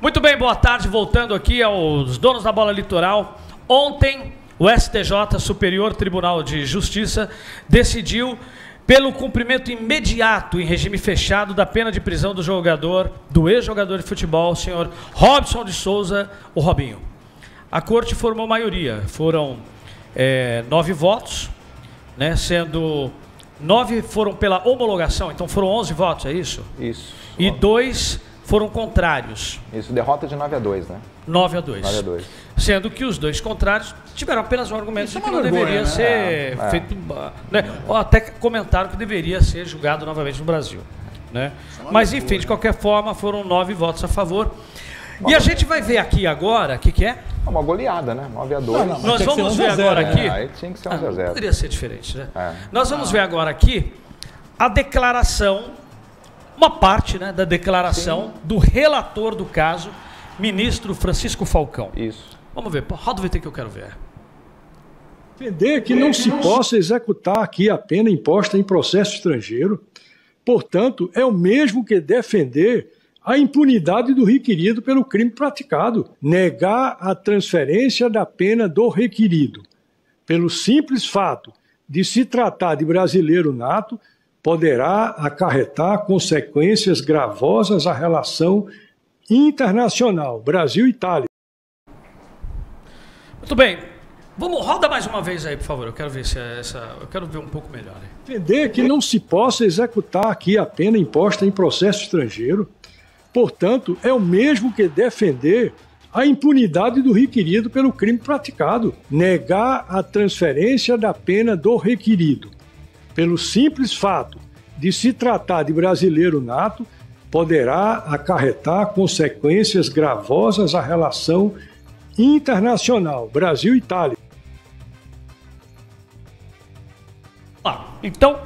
Muito bem, boa tarde. Voltando aqui aos donos da bola litoral. Ontem, o STJ, Superior Tribunal de Justiça, decidiu pelo cumprimento imediato em regime fechado da pena de prisão do ex-jogador de futebol, o senhor Robson de Souza, o Robinho. A corte formou maioria, foram 9 votos, né, sendo 9 foram pela homologação, então foram 11 votos, é isso? Isso. E 2 foram contrários. Isso, derrota de 9-2, né? 9-2. 9-2. Sendo que os 2 contrários tiveram apenas um argumento de que não deveria ser feito, né? Ou até comentaram que deveria ser julgado novamente no Brasil, né? Mas enfim, de qualquer forma, foram 9 votos a favor. E a gente vai ver aqui agora, o que é? Uma goleada, né? 9-2. Nós vamos ver agora aqui. Aí tinha que ser 1-0. Poderia ser diferente, né? Nós vamos ver agora aqui a declaração, uma parte, né, da declaração do relator do caso, ministro Francisco Falcão. Isso. Vamos ver, roda o VT que eu quero ver. Defender que não se possa executar aqui a pena imposta em processo estrangeiro, portanto, é o mesmo que defender a impunidade do requerido pelo crime praticado, negar a transferência da pena do requerido. Pelo simples fato de se tratar de brasileiro nato, poderá acarretar consequências gravosas à relação internacional Brasil-Itália. Muito bem. Roda mais uma vez aí, por favor. Eu quero ver eu quero ver um pouco melhor. Defender que não se possa executar aqui a pena imposta em processo estrangeiro, portanto, é o mesmo que defender a impunidade do requerido pelo crime praticado, negar a transferência da pena do requerido. Pelo simples fato de se tratar de brasileiro nato, poderá acarretar consequências gravosas à relação internacional Brasil-Itália. Então,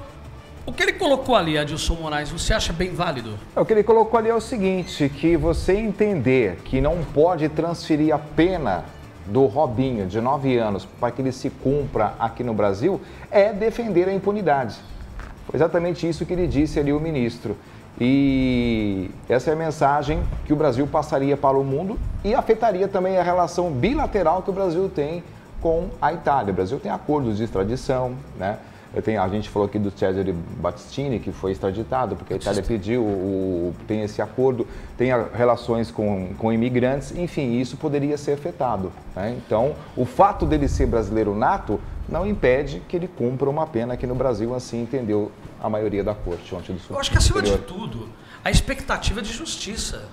o que ele colocou ali, Adilson Moraes, você acha bem válido? O que ele colocou ali é o seguinte, que você entender que não pode transferir a pena do Robinho, de 9 anos, para que ele se cumpra aqui no Brasil, é defender a impunidade. Foi exatamente isso que ele disse ali, o ministro. E essa é a mensagem que o Brasil passaria para o mundo e afetaria também a relação bilateral que o Brasil tem com a Itália. O Brasil tem acordos de extradição, né? A gente falou aqui do Cesare Battistini, que foi extraditado, porque a Itália pediu, tem esse acordo, tem relações com imigrantes, enfim, isso poderia ser afetado, né? Então, o fato dele ser brasileiro nato não impede que ele cumpra uma pena aqui no Brasil, assim entendeu a maioria da corte ontem do Sul. Eu acho que, acima de tudo, a expectativa de justiça,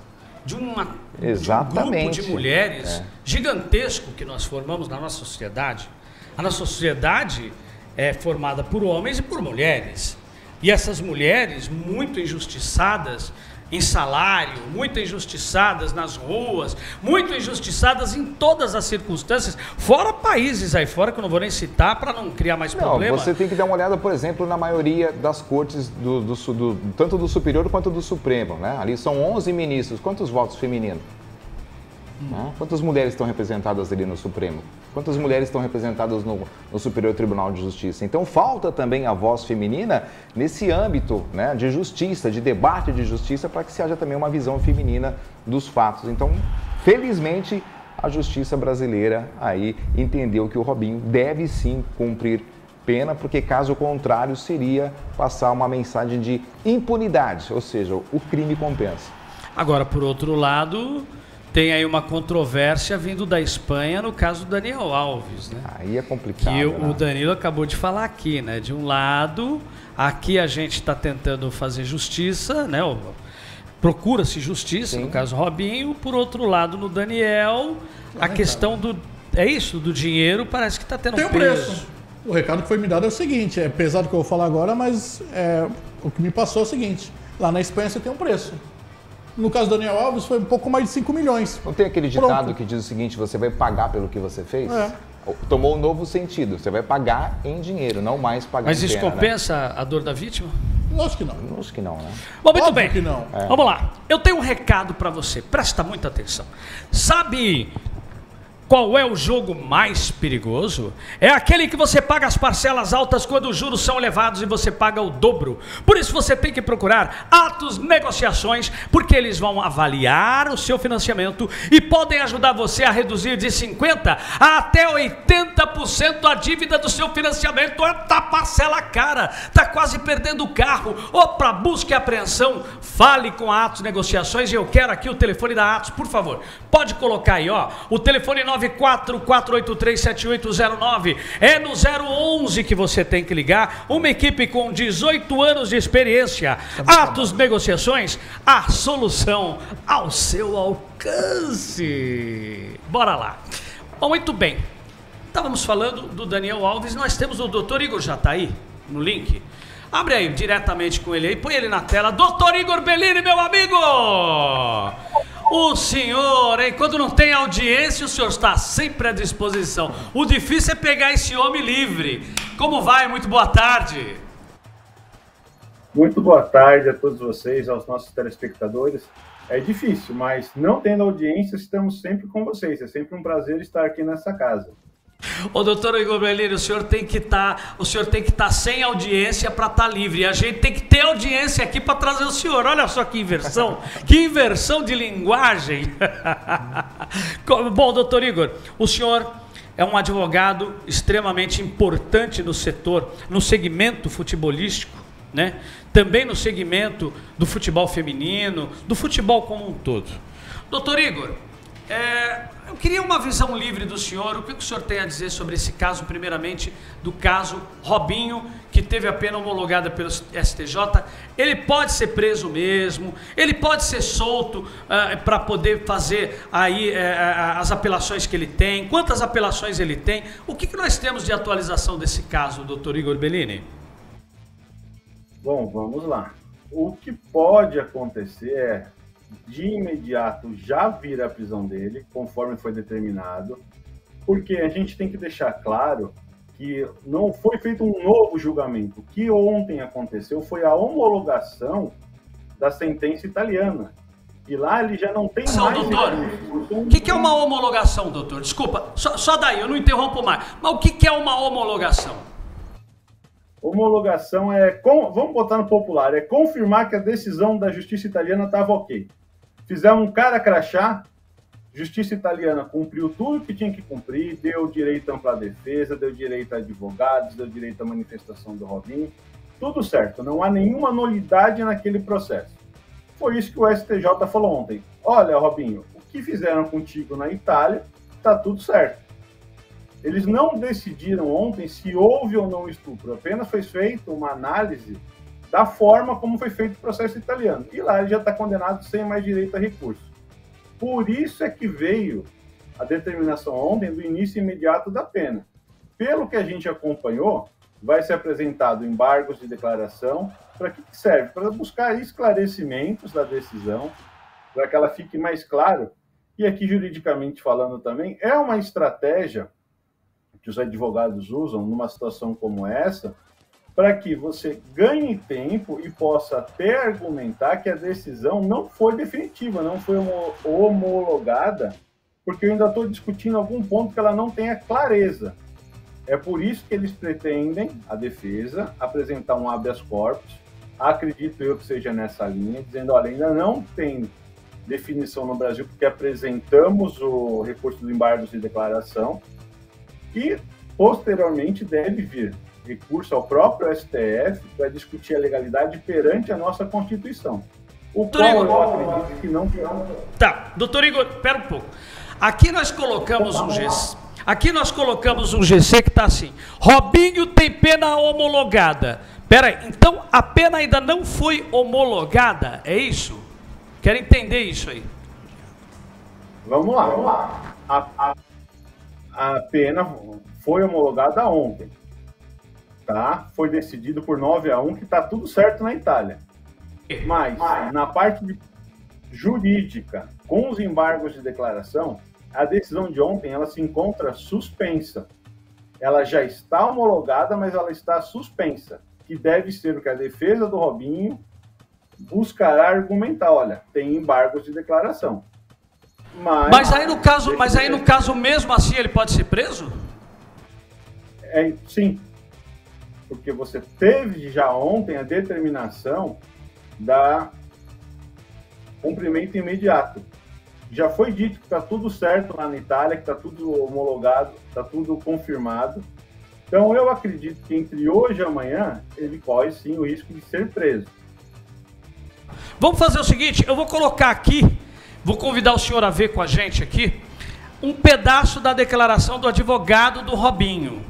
de um grupo de mulheres gigantesco que nós formamos na nossa sociedade. A nossa sociedade é formada por homens e por mulheres. E essas mulheres, muito injustiçadas em salário, muito injustiçadas nas ruas, muito injustiçadas em todas as circunstâncias, fora países aí fora, que eu não vou nem citar para não criar mais problema. Você tem que dar uma olhada, por exemplo, na maioria das cortes, tanto do Superior quanto do Supremo, né? Ali são 11 ministros, quantos votos femininos? Quantas mulheres estão representadas ali no Supremo? Quantas mulheres estão representadas no Superior Tribunal de Justiça? Então falta também a voz feminina nesse âmbito, né, de justiça, de debate de justiça, para que se haja também uma visão feminina dos fatos. Então, felizmente, a justiça brasileira aí entendeu que o Robinho deve sim cumprir pena, porque caso contrário seria passar uma mensagem de impunidade, ou seja, o crime compensa. Agora, por outro lado, tem aí uma controvérsia vindo da Espanha no caso do Daniel Alves, né? Aí é complicado, que né? O Danilo acabou de falar aqui, né? De um lado, aqui a gente está tentando fazer justiça, né? Procura-se justiça, no caso Robinho. Por outro lado, no Daniel, a questão do... É isso? Do dinheiro parece que está tendo um preço. O recado que foi me dado é o seguinte, é pesado que eu vou falar agora, mas o que me passou é o seguinte, lá na Espanha você tem um preço. No caso do Daniel Alves, foi um pouco mais de 5 milhões. Não tem aquele ditado que diz o seguinte, você vai pagar pelo que você fez? Tomou um novo sentido, você vai pagar em dinheiro, não mais pagar em pena. Mas isso compensa a dor da vítima? Acho que não. Acho que não, né? Bom, muito bem. Que não. Vamos lá. Eu tenho um recado para você, presta muita atenção. Sabe Qual é o jogo mais perigoso? É aquele que você paga as parcelas altas quando os juros são elevados e você paga o dobro. Por isso você tem que procurar Atos Negociações, porque eles vão avaliar o seu financiamento e podem ajudar você a reduzir de 50% a até 80% a dívida do seu financiamento. Tá parcela cara, tá quase perdendo o carro. Opa, busque apreensão, fale com a Atos Negociações e eu quero aqui o telefone da Atos, por favor. Pode colocar aí, ó, o telefone 944837809, é no 011 que você tem que ligar, uma equipe com 18 anos de experiência. Atos Negociações, a solução ao seu alcance. Bora lá. Bom, muito bem, estávamos falando do Daniel Alves, nós temos o Dr. Igor, já está aí no link. Abre aí diretamente com ele aí, põe ele na tela. Dr. Igor Bellini, meu amigo! O senhor, hein? Quando não tem audiência, o senhor está sempre à disposição. O difícil é pegar esse homem livre. Como vai? Muito boa tarde. Muito boa tarde a todos vocês, aos nossos telespectadores. É difícil, mas não tendo audiência, estamos sempre com vocês. É sempre um prazer estar aqui nessa casa. Ô, doutor Igor Bellini, o senhor tem que estar sem audiência para estar livre. E a gente tem que ter audiência aqui para trazer o senhor. Olha só que inversão, que inversão de linguagem. Bom, doutor Igor, o senhor é um advogado extremamente importante no setor, no segmento futebolístico, né? Também no segmento do futebol feminino, do futebol como um todo. Doutor Igor, eu queria uma visão livre do senhor. O que o senhor tem a dizer sobre esse caso, primeiramente, do caso Robinho, que teve a pena homologada pelo STJ? Ele pode ser preso mesmo? Ele pode ser solto para poder fazer aí as apelações que ele tem? Quantas apelações ele tem? O que nós temos de atualização desse caso, doutor Igor Bellini? Bom, vamos lá. O que pode acontecer é, de imediato, já vir a prisão dele, conforme foi determinado, porque a gente tem que deixar claro que não foi feito um novo julgamento. O que ontem aconteceu foi a homologação da sentença italiana. E lá ele já não tem mais... Doutor, o que é uma homologação, doutor? Desculpa, só daí, eu não interrompo mais. Mas o que é uma homologação? Homologação vamos botar no popular, é confirmar que a decisão da justiça italiana estava ok. Fizeram um cara crachá, justiça italiana cumpriu tudo que tinha que cumprir, deu direito à ampla defesa, deu direito a advogados, deu direito à manifestação do Robinho, tudo certo, não há nenhuma nulidade naquele processo. Foi isso que o STJ falou ontem. Olha, Robinho, o que fizeram contigo na Itália, está tudo certo. Eles não decidiram ontem se houve ou não estupro, apenas foi feita uma análise da forma como foi feito o processo italiano. E lá ele já está condenado sem mais direito a recurso. Por isso é que veio a determinação ontem do início imediato da pena. Pelo que a gente acompanhou, vai ser apresentado embargos de declaração. Para que serve? Para buscar esclarecimentos da decisão, para que ela fique mais clara. E aqui, juridicamente falando também, é uma estratégia que os advogados usam numa situação como essa, para que você ganhe tempo e possa até argumentar que a decisão não foi definitiva, não foi homologada, porque eu ainda estou discutindo algum ponto que ela não tenha clareza. É por isso que eles pretendem, a defesa, apresentar um habeas corpus, acredito eu que seja nessa linha, dizendo, olha, ainda não tem definição no Brasil, porque apresentamos o recurso do embargos de declaração, e, posteriormente, deve vir recurso ao próprio STF para discutir a legalidade perante a nossa Constituição. O qual eu acredito que não... Tá, doutor Igor, espera um pouco. Aqui nós colocamos um GC que está assim, Robinho tem pena homologada. Espera aí, então a pena ainda não foi homologada, é isso? Quero entender isso aí. Vamos lá. A pena foi homologada ontem, tá? Foi decidido por 9-1 que está tudo certo na Itália. Mas, na parte jurídica, com os embargos de declaração, a decisão de ontem ela se encontra suspensa. Ela já está homologada, mas ela está suspensa, que deve ser o que a defesa do Robinho buscará argumentar. Olha, tem embargos de declaração. Mas aí no caso mesmo assim ele pode ser preso? Sim. Porque você teve já ontem a determinação da cumprimento imediato. Já foi dito que está tudo certo lá na Itália, que está tudo homologado, está tudo confirmado. Então, eu acredito que entre hoje e amanhã, ele corre sim o risco de ser preso. Vamos fazer o seguinte, eu vou colocar aqui, vou convidar o senhor a ver com a gente aqui, um pedaço da declaração do advogado do Robinho.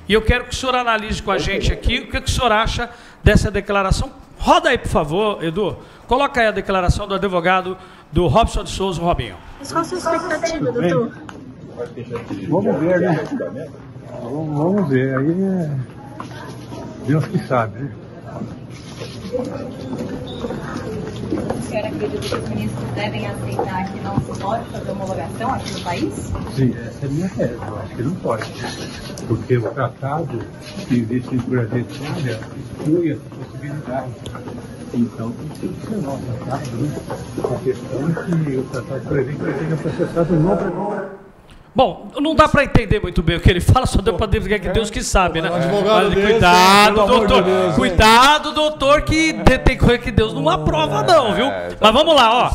E eu quero que o senhor analise com a gente aqui o que o senhor acha dessa declaração. Roda aí, por favor, Edu. Coloca aí a declaração do advogado do Robson de Souza, Robinho. Qual a sua expectativa, doutor? Vamos ver, né? Vamos ver. Aí é Deus que sabe, né? O senhor acredita que os ministros devem aceitar que não se pode fazer homologação aqui no país? Sim, essa é a minha tese. Eu acho que não pode. Porque o tratado que existe entre a Itália exclui essa possibilidade. Então, tem que observar o tratado, né? A questão é que o tratado prevê que ele tenha processado não. Bom, não dá para entender muito bem o que ele fala, só deu para dizer que Deus que sabe, né? Advogado desse, cuidado, doutor, de Deus, cuidado, doutor, que tem coisa que Deus não aprova não, viu? Mas vamos lá, ó.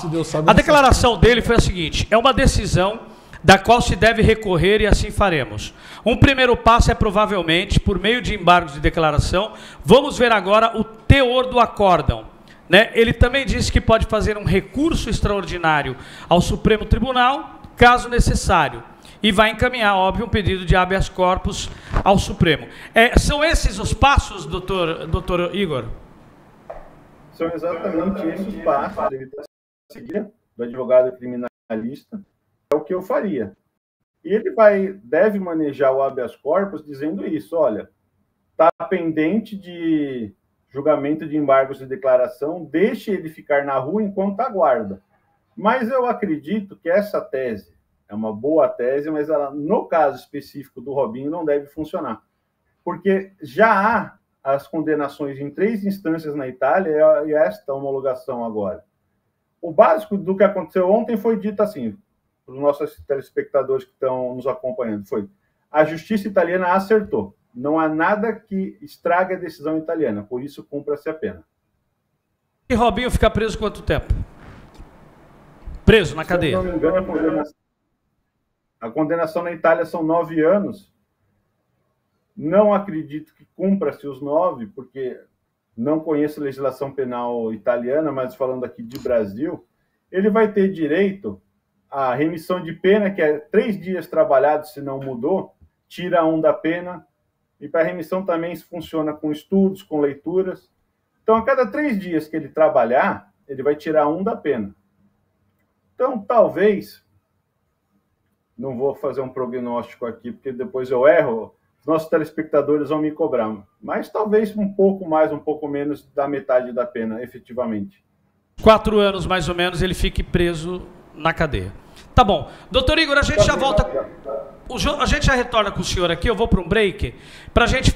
A declaração dele foi a seguinte: é uma decisão da qual se deve recorrer e assim faremos. Um primeiro passo é provavelmente, por meio de embargos de declaração, vamos ver agora o teor do acórdão. Né? Ele também disse que pode fazer um recurso extraordinário ao Supremo Tribunal, caso necessário. E vai encaminhar, óbvio, um pedido de habeas corpus ao Supremo. São esses os passos, doutor Igor? São exatamente esses os passos da seguida do advogado criminalista. É o que eu faria. E ele deve manejar o habeas corpus dizendo isso: olha, está pendente de julgamento de embargos de declaração, deixe ele ficar na rua enquanto aguarda. Mas eu acredito que essa tese é uma boa tese, mas ela, no caso específico do Robinho, não deve funcionar. Porque já há as condenações em 3 instâncias na Itália e esta homologação agora. O básico do que aconteceu ontem foi dito assim, para os nossos telespectadores que estão nos acompanhando, foi: a justiça italiana acertou. Não há nada que estrague a decisão italiana, por isso cumpra-se a pena. E Robinho fica preso quanto tempo? Preso na cadeia? Se eu não me engano, a condenação na Itália são 9 anos. Não acredito que cumpra-se os 9, porque não conheço a legislação penal italiana, mas falando aqui de Brasil, ele vai ter direito à remissão de pena, que é 3 dias trabalhados, se não mudou, tira 1 da pena. E para a remissão também isso funciona com estudos, com leituras. Então, a cada 3 dias que ele trabalhar, ele vai tirar 1 da pena. Então, talvez, não vou fazer um prognóstico aqui, porque depois eu erro, os nossos telespectadores vão me cobrar, mas talvez um pouco mais, um pouco menos da metade da pena, efetivamente. 4 anos, mais ou menos, ele fique preso na cadeia. Tá bom. Doutor Igor, a gente já volta... A gente já retorna com o senhor aqui, eu vou para um break, para a gente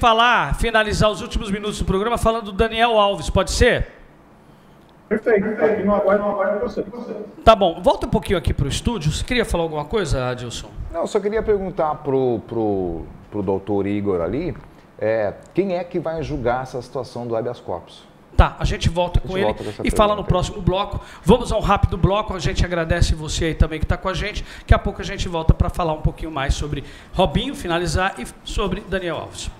finalizar os últimos minutos do programa falando do Daniel Alves, pode ser? Perfeito, aqui não aguardo você. Tá bom, volta um pouquinho aqui para o estúdio. Você queria falar alguma coisa, Adilson? Não, eu só queria perguntar pro doutor Igor ali, quem é que vai julgar essa situação do habeas corpus? Tá, a gente volta com ele e fala no próximo bloco. Vamos a um rápido bloco, a gente agradece você aí também que está com a gente. Daqui a pouco a gente volta para falar um pouquinho mais sobre Robinho, finalizar, e sobre Daniel Alves.